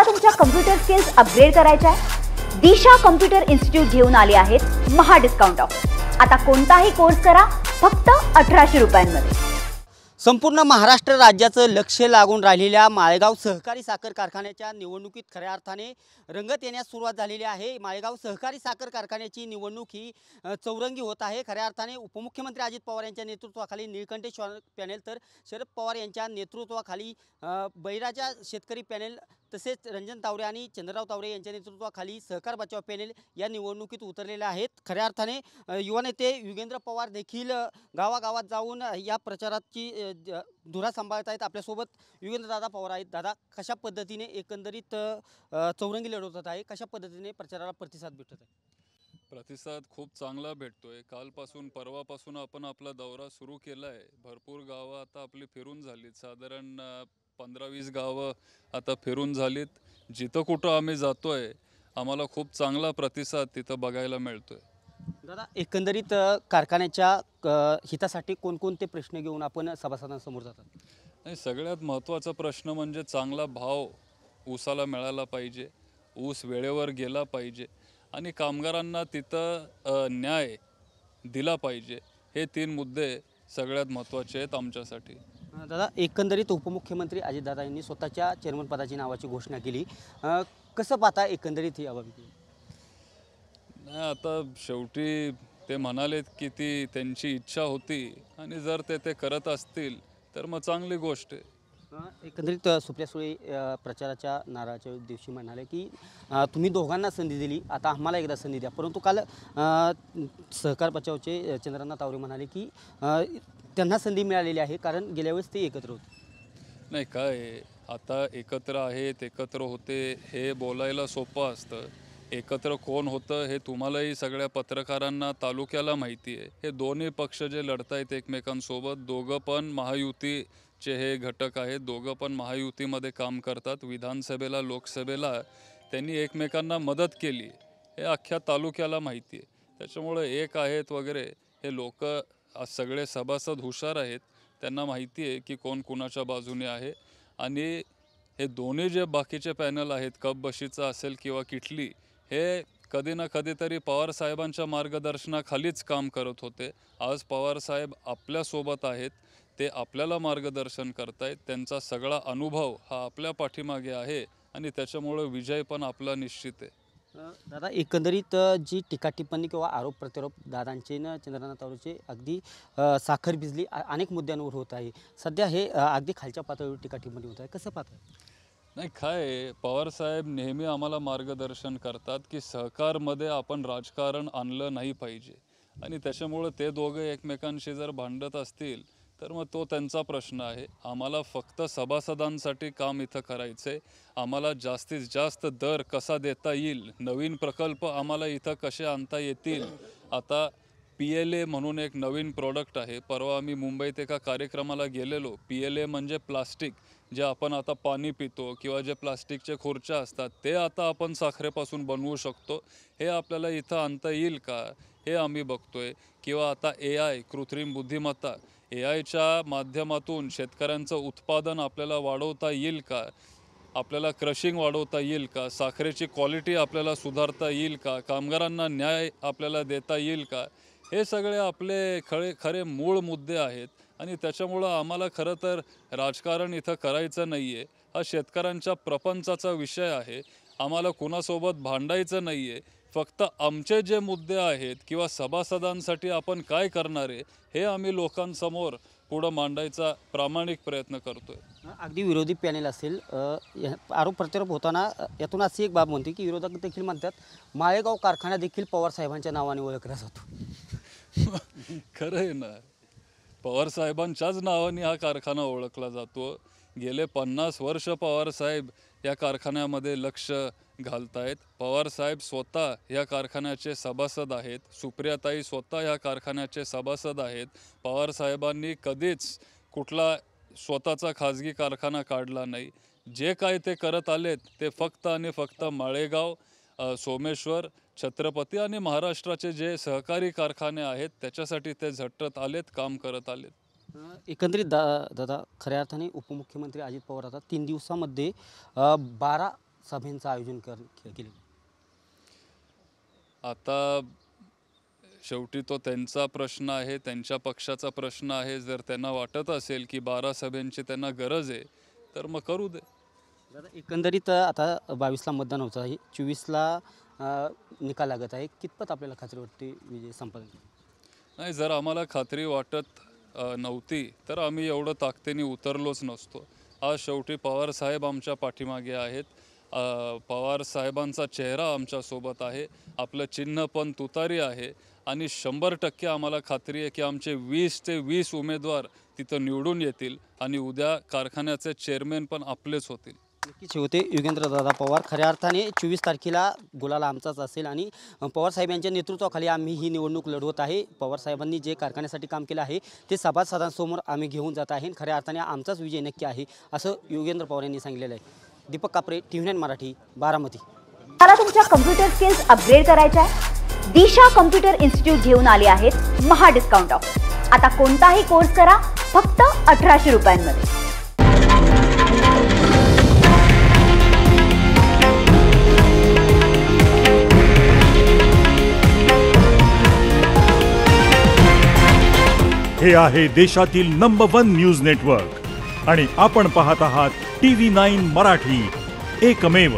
तुम्हाला तुमच्या computer skills upgrade करायच्या आहे? दिशा कम्प्युटर इन्स्टिट्यूट घेऊन आले आहेत महा डिस्काउंट ऑफर। आता कोणताही कोर्स करा फक्त 1800 रुपयांमध्ये। संपूर्ण महाराष्ट्र राज्याचं लक्ष लागून राहिलेल्या माळेगाव सहकारी साखर कारखान्याच्या निवडणुकीत खऱ्या अर्थाने रंगत येण्यास सुरुवात झालेली आहे। माळेगाव सहकारी साखर कारखान्याची निवडणूक ही चौरंगी होत आहे। खऱ्या अर्थाने उपमुख्यमंत्री अजित पवार यांच्या नेतृत्वाखाली निळकंठेश पॅनेल तर शरद पवार यांच्या नेतृत्वाखाली बळीराजा शेतकरी पॅनेल तसेच रंजन तावरे आणि चंद्रराव तावरे यांच्या नेतृत्वाखाली सहकार बचाव पॅनेल या निवडणुकीत उतरलेले आहेत। खऱ्या अर्थाने युवा नेते युगेंद्र पवार देखील गावागावात जाऊन या प्रचाराची धुरा सांभाळत आहेत। आपल्यासोबत युगेंद्र दादा पवार आहेत। दादा, कशा पद्धतीने एकंदरीत चौरंगी लढवत आहे, कशा पद्धतीने प्रचाराला प्रतिसाद भेटत आहे? प्रतिसाद खूप चांगला भेटतोय। कालपासून परवापासून आपण आपला दौरा सुरू केला आहे। भरपूर गावं आता आपली फिरून झालीत, साधारण 15-20 गावं आता फिरून झालीत। जिथं कुठं आम्ही जातोय आम्हाला खूप चांगला प्रतिसाद तिथं बघायला मिळतोय। दादा, एकंदरीत कारखान्याच्या हितासाठी कोणकोणते प्रश्न घेऊन आपण सभासदांसमोर जातात? नाही, सगळ्यात महत्त्वाचा प्रश्न म्हणजे चांगला भाव ऊसाला मिळाला पाहिजे, ऊस वेळेवर गेला पाहिजे आणि कामगारांना तिथं न्याय दिला पाहिजे। हे 3 मुद्दे सगळ्यात महत्त्वाचे आहेत आमच्यासाठी। दादा, एकंदरीत उपमुख्यमंत्री अजितदादा यांनी स्वतःच्या चेअरमन पदाची नावाची घोषणा केली, कसं पाहता एकंदरीत ही बाबी? नाही, आता शेवटी ते म्हणालेत की ती त्यांची इच्छा होती आणि जर ते करत असतील तर मग चांगली गोष्ट आहे। एकंदरीत सुप्रिया सुळे प्रचाराच्या नारळाच्या दिवशी म्हणाले की तुम्ही दोघांना संधी दिली, आता आम्हाला एकदा संधी द्या। परंतु काल सहकार बचावचे चंद्रनाथ तावरे म्हणाले की त्यांना संधी मिळालेली आहे कारण गेल्या वेळेस ते एकत्र होते। नाही, काय आता एकत्र आहेत, एकत्र होते हे बोलायला सोपं असतं। एकत्र कोण होतं हे तुम्हालाही सगळ्या पत्रकारांना तालुक्याला माहिती आहे। हे दोन्ही पक्ष जे लढतायत एकमेकांसोबत, दोघं पण महायुतीचे हे घटक आहेत, दोघं पण महायुतीमध्ये काम करतात। विधानसभेला लोकसभेला त्यांनी एकमेकांना मदत केली हे अख्ख्या तालुक्याला माहिती आहे। त्याच्यामुळे एक आहेत वगैरे हे लोक सगळे सभासद हुशार आहेत, त्यांना माहिती आहे की कोण कुणाच्या बाजूने आहे। आणि हे दोन्ही जे बाकीचे पॅनल आहेत, कपबशीचं असेल किंवा किटली, हे कधी ना कधीतरी पवारसाहेबांच्या मार्गदर्शनाखालीच काम करत होते। आज पवारसाहेब आपल्यासोबत आहेत, ते आपल्याला मार्गदर्शन करतायत, त्यांचा सगळा अनुभव हा आपल्या पाठीमागे आहे आणि त्याच्यामुळे विजय पण आपला निश्चित आहे। दादा, एकंदरीत जी टीका टिप्पणी किंवा आरोप प्रत्यारोप दादांचे न चंद्रनाथ तावरेचे अगदी साखर भिजली अनेक मुद्द्यांवर होत आहे। सध्या हे अगदी खालच्या पातळीवर टीका टिप्पणी होत आहे, कसं पाहताय? नाही, काय पवारसाहेब नेहमी आम्हाला मार्गदर्शन करतात की सहकारमध्ये आपण राजकारण आणलं नाही पाहिजे आणि त्याच्यामुळे ते दोघं एकमेकांशी जर भांडत असतील तर मग तो त्यांचा प्रश्न आहे। आम्हाला फक्त सभासदांसाठी काम इथं करायचं आहे। आम्हाला जास्तीत जास्त दर कसा देता येईल, नवीन प्रकल्प आम्हाला इथं कसे आणता येतील। आता PLA म्हणून एक नवीन प्रोडक्ट आहे। परवा आम्ही मुंबईत एका कार्यक्रमाला गेलेलो। PLA म्हणजे प्लास्टिक, जे आपण आता पाणी पितो किंवा जे प्लास्टिकचे खुर्च्या असतात ते आता आपण साखरेपासून बनवू शकतो। हे आपल्याला इथं आणता येईल का हे आम्ही बघतोय। किंवा आता AI, कृत्रिम बुद्धिमत्ता, AIच्या माध्यमातून शेतकऱ्यांचं उत्पादन आपल्याला वाढवता येईल का, आपल्याला क्रशिंग वाढवता येईल का, साखरेची क्वालिटी आपल्याला सुधारता येईल का, कामगारांना न्याय आपल्याला देता येईल का, हे सगळे आपले खरे मूळ मुद्दे आहेत। आणि त्याच्यामुळं आम्हाला खरं तर राजकारण इथं करायचं नाही आहे। हा शेतकऱ्यांच्या प्रपंचाचा विषय आहे। आम्हाला कुणासोबत भांडायचं नाही आहे। फक्त आमचे जे मुद्दे आहेत किंवा सभासदांसाठी आपण काय करणार आहे हे आम्ही लोकांसमोर पुढं मांडायचा प्रामाणिक प्रयत्न करतोय। अगदी विरोधी पॅनेल असेल, आरोप प्रत्यारोप होताना यातून अशी एक बाब म्हणते की विरोधक देखील म्हणतात माळेगाव कारखाना देखील पवारसाहेबांच्या नावाने ओळखला जातो। खरं आहे ना, पवारसाहेबांच्याच नावाने हा कारखाना ओळखला जातो। गेले 50 वर्ष पवारसाहेब या कारखान्यामध्ये लक्ष घालतायत। पवारसाहेब स्वतः या कारखान्याचे सभासद आहेत, सुप्रियाताई स्वतः या कारखान्याचे सभासद आहेत। पवारसाहेबांनी कधीच कुठला स्वतःचा खाजगी कारखाना काढला नाही। जे काय ते करत आलेत ते फक्त आणि फक्त माळेगाव, सोमेश्वर, छत्रपती आणि महाराष्ट्राचे जे सहकारी कारखाने आहेत त्याच्यासाठी ते झटत आलेत, काम करत आलेत। एकंदरीत दादा, खऱ्या अर्थाने उपमुख्यमंत्री अजित पवार आता 3 दिवसामध्ये 12 सभेचं आयोजन केले? आता शेवटी तो त्यांचा प्रश्न आहे, त्यांच्या पक्षाचा प्रश्न आहे. जर त्यांना वाटत असेल की 12 सभेंची त्यांना गरज आहे तर मग करू दे. एकंदरीत आता 22ला मतदान होतं आहे, 24ला निकाल लागत आहे. कितपत आपल्याला खात्री वाटते विजय संपादन? नाही, जर आम्हाला खात्री वाटत नव्हती तर आम्ही एवढं ताकदीने उतरलोच नसतो. आज शेवटी पवारसाहेब आमच्या पाठीमागे आहेत. पवारसाहेबांचा चेहरा आमच्यासोबत आहे. आपलं चिन्ह पण तुतारी आहे आणि 100% आम्हाला खात्री आहे की आमचे 20 ते 20 उमेदवार तिथं निवडून येतील आणि उद्या कारखान्याचे चेअरमॅन पण आपलेच होतील. नक्कीच होते युगेंद्रदादा पवार. खऱ्या अर्थाने 24 तारखेला गुलाल आमचाच असेल आणि पवारसाहेब यांच्या नेतृत्वाखाली आम्ही ही निवडणूक लढवत आहे. पवारसाहेबांनी जे कारखान्यासाठी काम केलं आहे ते सभासदांसमोर आम्ही घेऊन जात आहे. खऱ्या अर्थाने आमचाच विजय नक्की आहे असं युगेंद्र पवार यांनी सांगितलेलं आहे. दीपक कापरे, TV9 मराठी, बारामती. मला तुमच्या कम्प्युटर स्किल्स अपग्रेड करायच्या आहे? दिशा कम्प्युटर इन्स्टिट्यूट घेऊन आले आहेत महा डिस्काउंट ऑफ. आता कोणताही कोर्स करा फक्त 1800 रुपयांमध्ये. हे आहे देशातील नंबर 1 न्यूज नेटवर्क आणि आपण पाहत आहात TV9 मराठी, एकमेव.